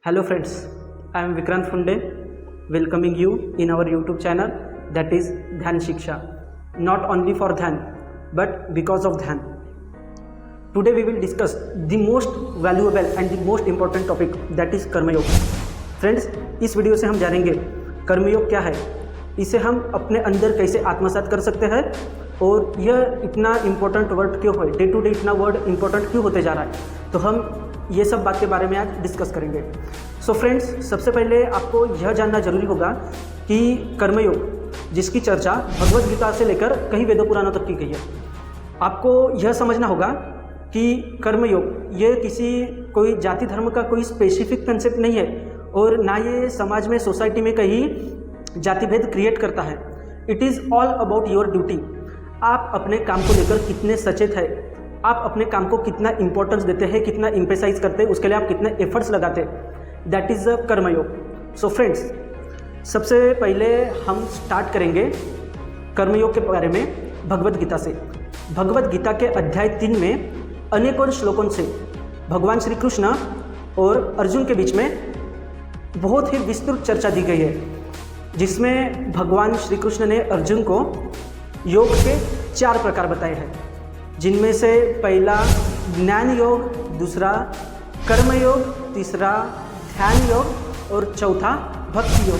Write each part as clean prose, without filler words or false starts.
Hello friends, I am Vikrant Funde welcoming you in our YouTube channel that is Dhyan Shiksha. Not only for Dhyan but because of Dhyan. Today we will discuss the most valuable and the most important topic that is कर्मयोग. Friends, इस video से हम जानेंगे कर्मयोग क्या है, इसे हम अपने अंदर कैसे आत्मसात कर सकते हैं और यह इतना इम्पोर्टेंट वर्ड क्यों है, डे टू डे इतना वर्ड इम्पोर्टेंट क्यों होते जा रहा है, तो हम ये सब बात के बारे में आज डिस्कस करेंगे. सो फ्रेंड्स, सबसे पहले आपको यह जानना जरूरी होगा कि कर्मयोग जिसकी चर्चा भगवद गीता से लेकर कई वेदों पुराणों तक की गई है, आपको यह समझना होगा कि कर्मयोग ये किसी कोई जाति धर्म का कोई स्पेसिफिक कंसेप्ट नहीं है और ना ये समाज में सोसाइटी में कहीं जाति भेद क्रिएट करता है. It is all about your duty. आप अपने काम को लेकर कितने सचेत है, आप अपने काम को कितना इंपॉर्टेंस देते हैं, कितना इम्पेसाइज करते हैं, उसके लिए आप कितने एफर्ट्स लगाते हैं, दैट इज़ द कर्मयोग. सो फ्रेंड्स, सबसे पहले हम स्टार्ट करेंगे कर्मयोग के बारे में भगवद गीता से. भगवद गीता के अध्याय 3 में अनेकों श्लोकों से भगवान श्री कृष्ण और अर्जुन के बीच में बहुत ही विस्तृत चर्चा दी गई है, जिसमें भगवान श्री कृष्ण ने अर्जुन को योग के 4 प्रकार बताए हैं, जिनमें से पहला ज्ञान योग, दूसरा कर्म योग, तीसरा ध्यान योग और चौथा भक्ति योग.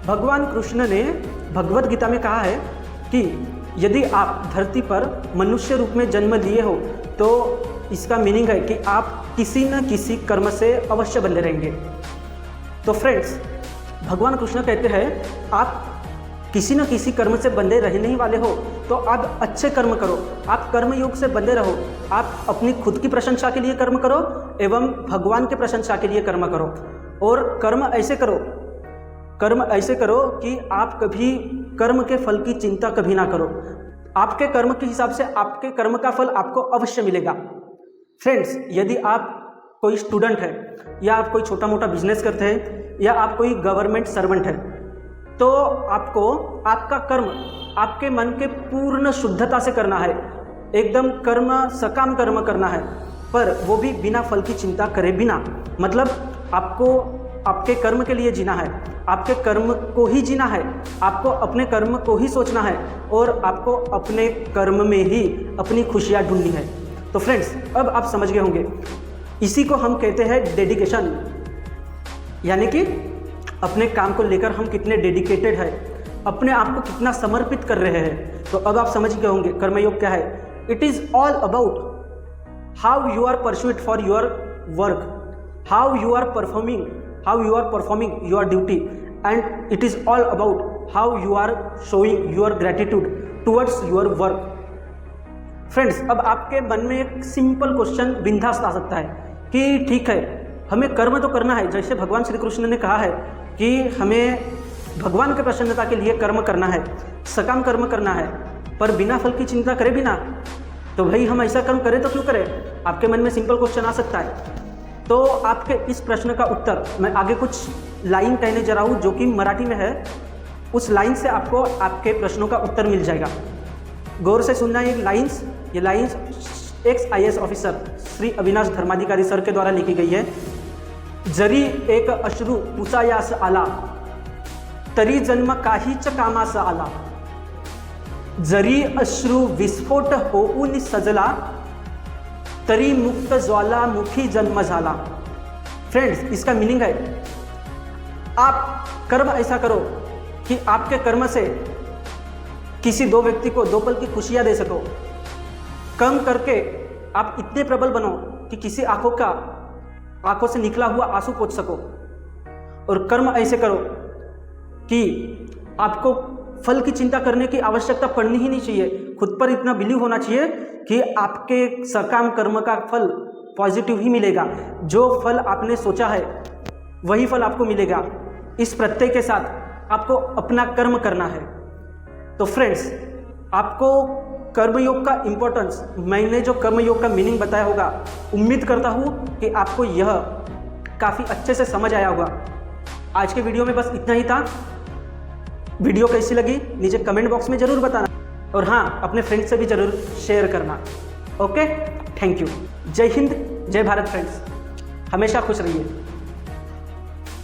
भगवान कृष्ण ने भगवद गीता में कहा है कि यदि आप धरती पर मनुष्य रूप में जन्म लिए हो तो इसका मीनिंग है कि आप किसी न किसी कर्म से अवश्य बंधे रहेंगे. तो फ्रेंड्स, भगवान कृष्ण कहते हैं आप किसी न किसी कर्म से बंधे रहने ही वाले हो तो आप अच्छे कर्म करो, आप कर्म योग से बंधे रहो, आप अपनी खुद की प्रशंसा के लिए कर्म करो एवं भगवान के प्रशंसा के लिए कर्म करो. और कर्म ऐसे करो कि आप कभी कर्म के फल की चिंता कभी ना करो. आपके कर्म के हिसाब से आपके कर्म का फल आपको अवश्य मिलेगा. फ्रेंड्स, यदि आप कोई स्टूडेंट है या आप कोई छोटा मोटा बिजनेस करते हैं या आप कोई गवर्नमेंट सर्वेंट है, तो आपको आपका कर्म आपके मन के पूर्ण शुद्धता से करना है, एकदम कर्म सकाम कर्म करना है, पर वो भी बिना फल की चिंता करे बिना. मतलब आपको आपके कर्म के लिए जीना है, आपके कर्म को ही जीना है, आपको अपने कर्म को ही सोचना है और आपको अपने कर्म में ही अपनी खुशियाँ ढूंढनी है. तो फ्रेंड्स, अब आप समझ गए होंगे, इसी को हम कहते हैं डेडिकेशन, यानी कि अपने काम को लेकर हम कितने डेडिकेटेड है, अपने आप को कितना समर्पित कर रहे हैं. तो अब आप समझ गए होंगे कर्मयोग क्या है. It is all about how you are pursuit for your work, how you are performing your duty, and it is all about how you are showing your gratitude towards your work. Friends, अब आपके मन में एक simple question बिंदास आ सकता है कि ठीक है, हमें कर्म तो करना है, जैसे भगवान श्री कृष्ण ने कहा है कि हमें भगवान की प्रसन्नता के लिए कर्म करना है, सकाम कर्म करना है, पर बिना फल की चिंता करे बिना. तो भाई हम ऐसा कर्म करें तो क्यों करें. आपके मन में सिंपल क्वेश्चन आ सकता है. तो आपके इस प्रश्न का उत्तर मैं आगे कुछ लाइन कहने जा रहा हूँ जो कि मराठी में है. उस लाइन से आपको आपके प्रश्नों का उत्तर मिल जाएगा. गौर से सुनना ये lines ex-IAS officer Shri Avinash Dharmadhikari sir के द्वारा लिखी गई है. जरी एक अश्रू पुसायास आला तरी जन्म काहीच कामास आला, जरी अश्रू विस्फोट होऊन सजला तरी मुक्त ज्वालामुखी जन्म झाला. फ्रेंड्स, इसका मीनिंग है आप कर्म ऐसा करो कि आपके कर्म से किसी 2 व्यक्ति को 2 पल की खुशियां दे सको. कर्म करके आप इतने प्रबल बनो कि किसी आंखों से निकला हुआ आंसू पोंछ सको. और कर्म ऐसे करो कि आपको फल की चिंता करने की आवश्यकता पड़नी ही नहीं चाहिए. खुद पर इतना बिलीव होना चाहिए कि आपके सकाम कर्म का फल पॉजिटिव ही मिलेगा. जो फल आपने सोचा है वही फल आपको मिलेगा. इस प्रत्यय के साथ आपको अपना कर्म करना है. तो फ्रेंड्स, आपको कर्मयोग का इम्पोर्टेंस, मैंने जो कर्मयोग का मीनिंग बताया होगा, उम्मीद करता हूँ कि आपको यह काफ़ी अच्छे से समझ आया होगा. आज के वीडियो में बस इतना ही था. वीडियो कैसी लगी नीचे कमेंट बॉक्स में ज़रूर बताना, और हाँ, अपने फ्रेंड्स से भी ज़रूर शेयर करना. Okay, thank you. जय हिंद, जय भारत. फ्रेंड्स, हमेशा खुश रहिए.